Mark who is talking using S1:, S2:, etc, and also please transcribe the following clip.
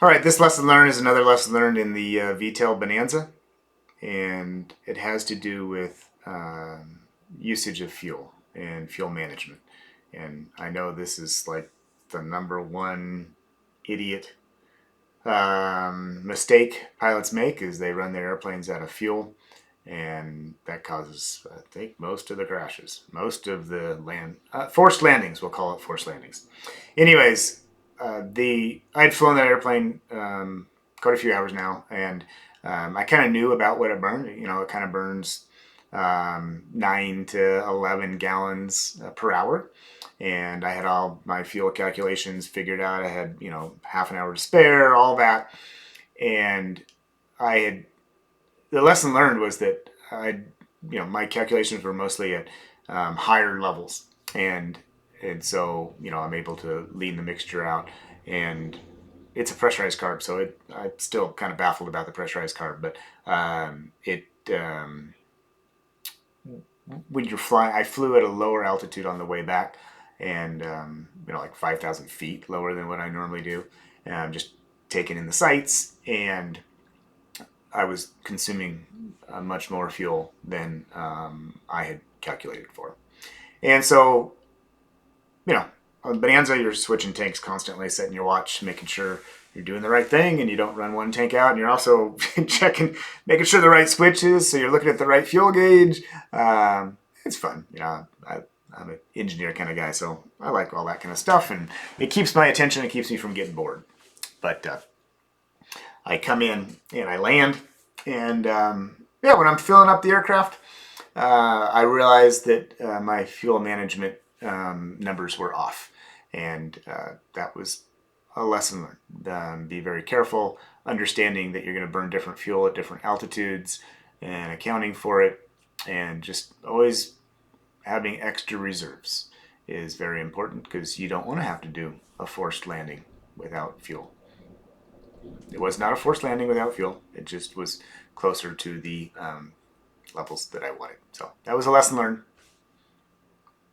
S1: All right, this lesson learned is another lesson learned in the V-Tail Bonanza, and it has to do with usage of fuel and fuel management. And I know this is like the number one idiot mistake pilots make is they run their airplanes out of fuel, and that causes, I think, most of the crashes, most of the forced landings. We'll call it forced landings. Anyways, the I'd flown that airplane quite a few hours now, and I kind of knew about what it burned. You know, it kind of burns 9 to 11 gallons per hour, and I had all my fuel calculations figured out. I had half an hour to spare, all that, and I had the lesson learned was that my calculations were mostly at higher levels, and so I'm able to lean the mixture out, and it's a pressurized carb, so I'm still kind of baffled about the pressurized carb, but it when you're flying, I flew at a lower altitude on the way back, and like 5,000 feet lower than what I normally do, and I'm just taking in the sights, and I was consuming much more fuel than I had calculated for. And so, on Bonanza, you're switching tanks constantly, setting your watch, making sure you're doing the right thing and you don't run one tank out. And you're also checking, making sure the right switch is, so you're looking at the right fuel gauge. It's fun. I'm an engineer kind of guy, so I like all that kind of stuff. And it keeps my attention, it keeps me from getting bored. But I come in and I land, and when I'm filling up the aircraft, I realized that my fuel management numbers were off, and that was a lesson learned. Be very careful, understanding that you're going to burn different fuel at different altitudes, and accounting for it, and just always having extra reserves is very important because you don't want to have to do a forced landing without fuel. It was not a forced landing without fuel. It just was closer to the levels that I wanted. So that was a lesson learned.